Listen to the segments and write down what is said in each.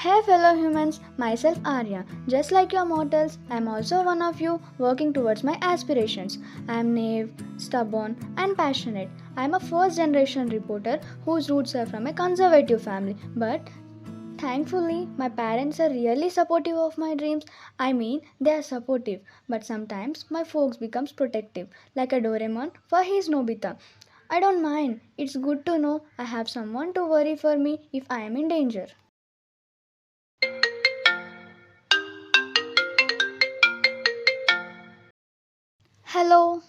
Hey fellow humans, myself Arya. Just like your mortals, I am also one of you working towards my aspirations. I am naive, stubborn, and passionate. I am a first generation reporter whose roots are from a conservative family, but thankfully, my parents are really supportive of my dreams. I mean, they are supportive, but sometimes my folks becomes protective, like a Doraemon for his Nobita. I don't mind. It's good to know I have someone to worry for me if I am in danger. Hello,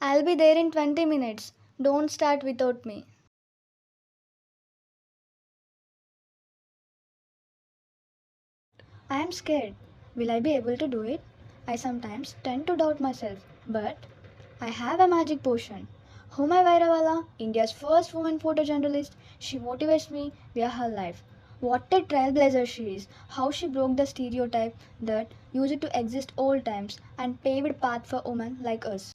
I'll be there in 20 minutes. Don't start without me. I am scared. Will I be able to do it? I sometimes tend to doubt myself, but I have a magic potion. Huma Vairawala, India's first woman photojournalist, she motivates me via her life. What a trailblazer she is, how she broke the stereotype that used to exist old times and paved path for women like us.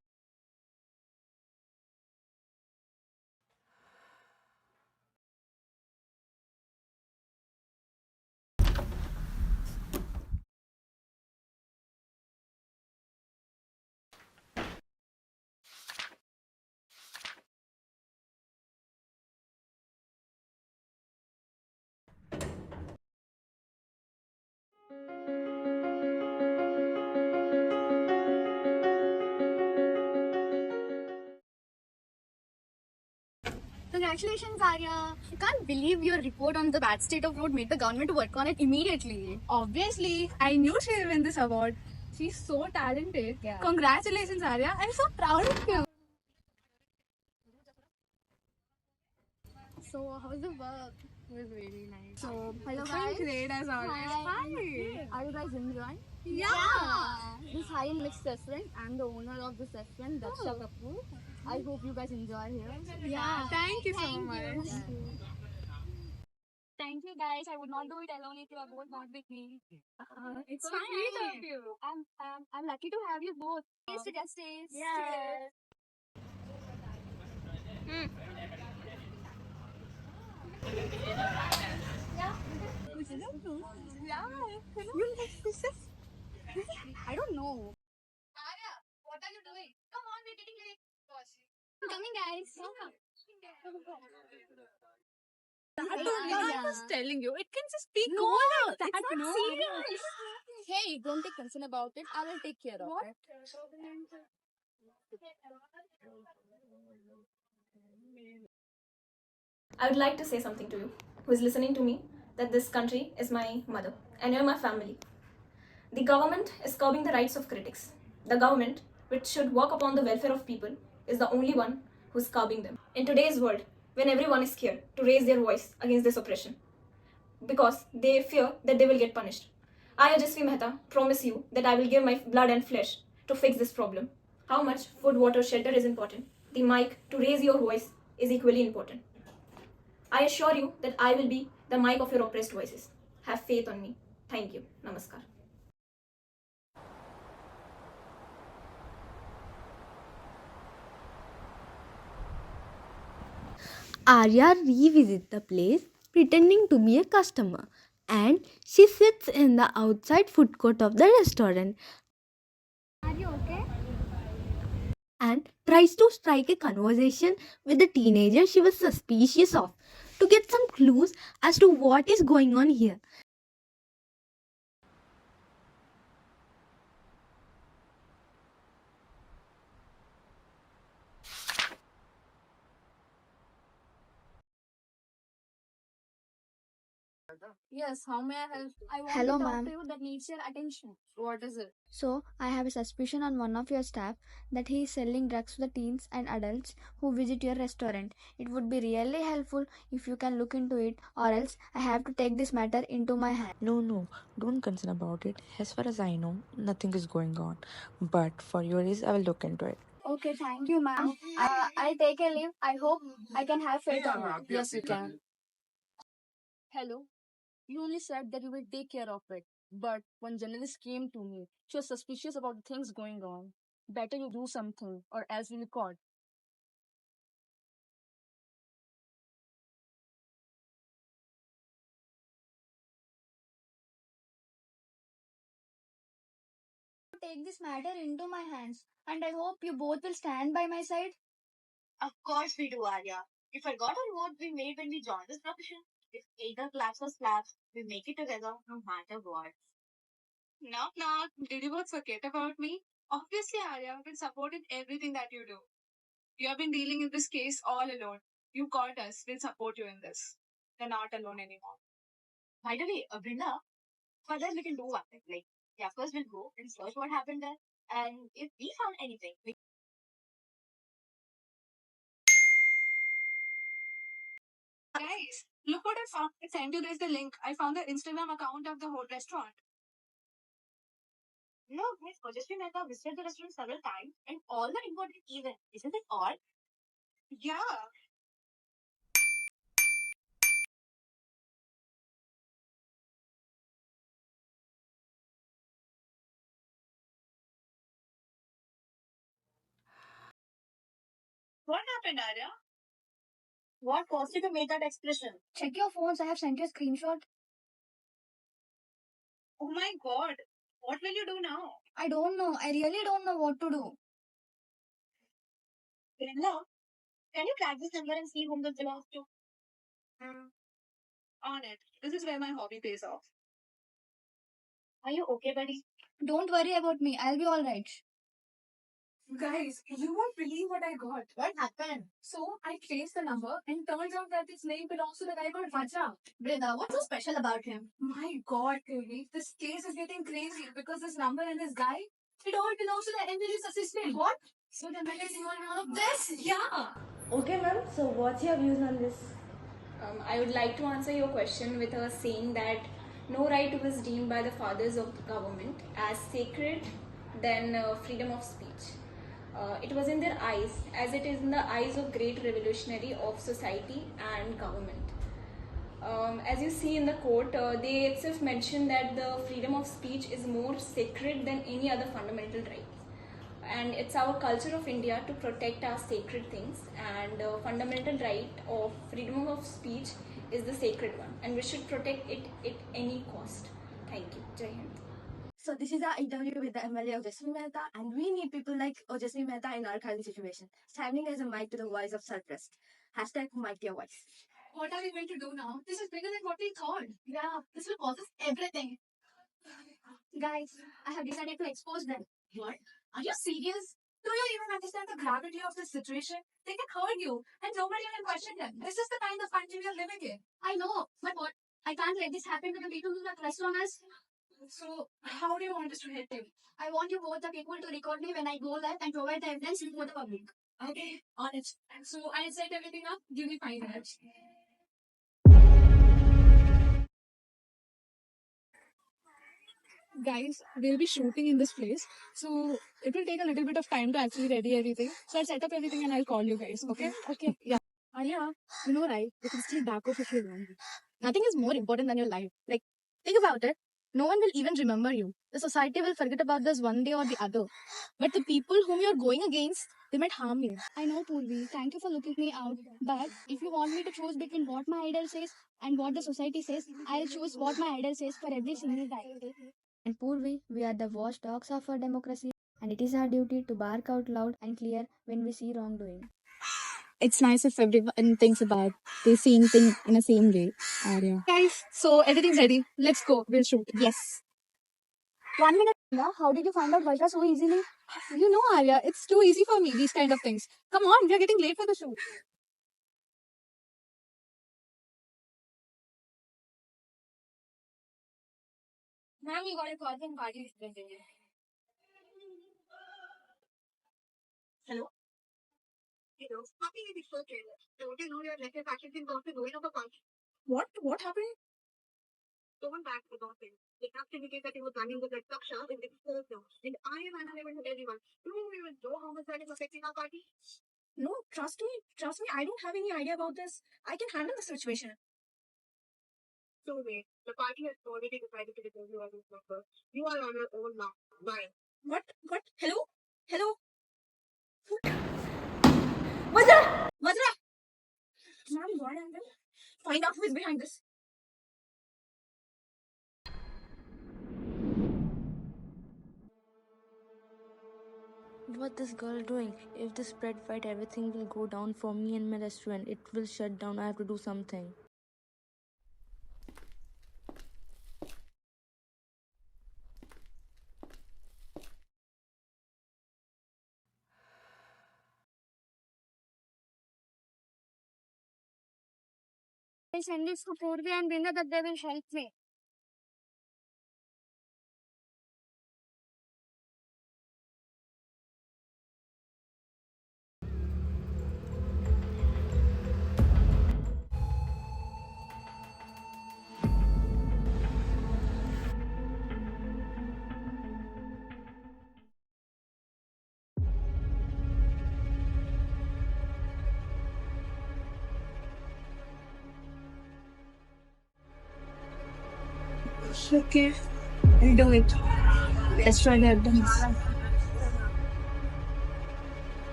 Congratulations, Arya. I can't believe your report on the bad state of road made the government work on it immediately. Obviously, I knew she would win this award. She's so talented. Yeah. Congratulations, Arya. I'm so proud of you. So, how's the work? It was really nice. So, hello It's guys. been great as always. Hi. Are you guys enjoying? Yeah. This is High Mixed Restaurant. I'm the owner of this restaurant, Daksha Kapoor. I hope you guys enjoy here. Yeah. Thank you so much. Thank you guys. I would not do it alone if you are both not with me. It's So so sweet fine. of you. I'm lucky to have you both. Taste to justice. Yes. Yeah. You like pieces? I don't know. Arya, what are you doing? Come on, we're getting late. I'm coming, guys. I was telling you, it can just be No, cold. that It's not no. serious. Hey, don't take concern about it. I will take care of it. I would like to say something to you who is listening to me that this country is my mother and you're my family. The government is curbing the rights of critics. The government, which should work upon the welfare of people, is the only one who is curbing them. In today's world, when everyone is scared to raise their voice against this oppression because they fear that they will get punished, I, Ajasvi Mehta, promise you that I will give my blood and flesh to fix this problem. How much food, water, shelter is important, the mic to raise your voice is equally important. I assure you that I will be the mic of your oppressed voices. Have faith on me. Thank you. Namaskar. Arya revisits the place pretending to be a customer and she sits in the outside food court of the restaurant Are you okay? and tries to strike a conversation with the teenager she was suspicious of to get some clues as to what is going on here. Yes, how may I help? I want Hello, to talk ma'am. to you that needs your attention. What is it? So, I have a suspicion on one of your staff that he is selling drugs to the teens and adults who visit your restaurant. It would be really helpful if you can look into it, or else I have to take this matter into my hands. No, don't concern about it. As far as I know, nothing is going on. But for your ease, I will look into it. Okay, thank you, ma'am. I'll take a leave. I hope I can have faith on you. Yes, you can. Hello. You only said that you will take care of it. But when journalist came to me, she was suspicious about the things going on. Better you do something, or else you'll be caught. take this matter into my hands, and I hope you both will stand by my side. Of course we do, Arya. You forgot on what we made when we joined this profession. If either claps or slaps, we make it together no matter what. Knock knock. Did you both forget about me? Obviously, Arya, I've been supporting everything that you do. You have been dealing in this case all alone. You called us. We'll support you in this. You're not alone anymore. By the way, Brinda, for that we can do one thing. Like, yeah, first we'll go and search what happened there. And if we found anything, we Guys, look what I found. I sent you guys the link. I found the Instagram account of the whole restaurant. no, Miss Ojasvi Mehta visited the restaurant several times and all the important events. Isn't it odd? Yeah. What happened, Arya? What caused you to make that expression? Check your phones, I have sent you a screenshot. Oh my god. What will you do now? I don't know, I really don't know what to do. Brinda, can you track this number and see whom this belongs to? On it. This is where my hobby pays off. Are you okay, buddy? Don't worry about me, I'll be alright. Guys, you won't believe what I got. What happened? So I traced the number and turns out that this name belongs to the guy called Vajra. Brinda, what's so special about him? My god, Kirby, this case is getting crazy because this number and this guy, it all belongs to the MLA's assistant. What? So the MLA is involved in all of this? Yeah. Okay, ma'am. So, what's your views on this? I would like to answer your question with a saying that no right was deemed by the fathers of the government as sacred than freedom of speech. It was in their eyes, as it is in the eyes of great revolutionary of society and government. As you see in the court, they itself mention that the freedom of speech is more sacred than any other fundamental right. And it's our culture of India to protect our sacred things, and fundamental right of freedom of speech is the sacred one, and we should protect it at any cost. Thank you. Jai Hind. So this is our interview with the MLA Ojasvi Mehta, and we need people like Ojasvi Mehta in our current situation, standing as a mic to the voice of suppressed. Hashtag mic your voice. What are we going to do now? This is bigger than what we thought. Yeah, this will cause us everything. Guys, I have decided to expose them. What? Are you serious? Do you even understand the gravity of this situation? They can hurt you, and nobody will question them. This is the kind of country we are living in. I know, but what? I can't let this happen to the people who are trust on us. So, how do you want us to help you? I want you both the people to record me when I go live and provide the evidence before the public. Okay, on it. So, I'll set everything up. Give me 5 minutes. Guys, we'll be shooting in this place, so it will take a little bit of time to actually ready everything. So I'll set up everything and I'll call you guys. Okay? Okay. Yeah. Anya, you know, right? You can still back off if you want. Nothing is more important than your life. Like, think about it. No one will even remember you. The society will forget about this one day or the other. But the people whom you're going against, they might harm you. I know, Purvi, thank you for looking me out. But if you want me to choose between what my idol says and what the society says, I'll choose what my idol says for every single time. And Purvi, we are the watchdogs of our democracy, and it is our duty to bark out loud and clear when we see wrongdoing. It's nice if everyone thinks about the same thing in the same way, Arya. Guys, so everything's ready. Let's go. We'll shoot. Yes. 1 minute, Priya, how did you find out Vajra so easily? You know, Arya, it's too easy for me, these kind of things. Come on, we're getting late for the shoot. Ma'am, you got a call from party. Hello? Hello. How can you be so careless? Don't you know your letter actually been got to going of a party? What? What happened? Don't back the gossip. The activity that you were planning with that structure is exposed now. And I am unavailable to everyone. Do you even know how much that is affecting our party? No, trust me. Trust me, I don't have any idea about this. I can handle the situation. So wait, the party has already decided to remove you as a member. You are on your own now. Bye. What? What? Hello? Hello? Vajra! Vajra! Ma'am, what happened? Find out who is behind this. what this girl doing? If this spread fight, everything will go down for me and my restaurant. It will shut down. I have to do something. I send this to Purvi and Binda that they will help me. Okay, I'll do it. Let's try that dance.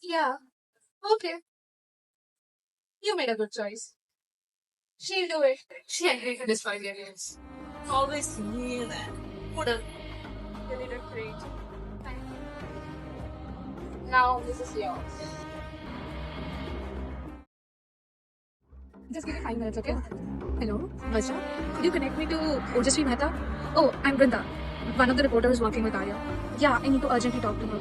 Yeah, okay. You made a good choice. She'll do it. She agreed to this 5 year deals. Always knew that. What a you did it great. Thank you. Now this is yours. Just give me 5 minutes, okay? Hello, Varsha. Could you connect me to Ojasvi Mehta? Oh, I'm Brinda. One of the reporters is working with Arya. Yeah, I need to urgently talk to her.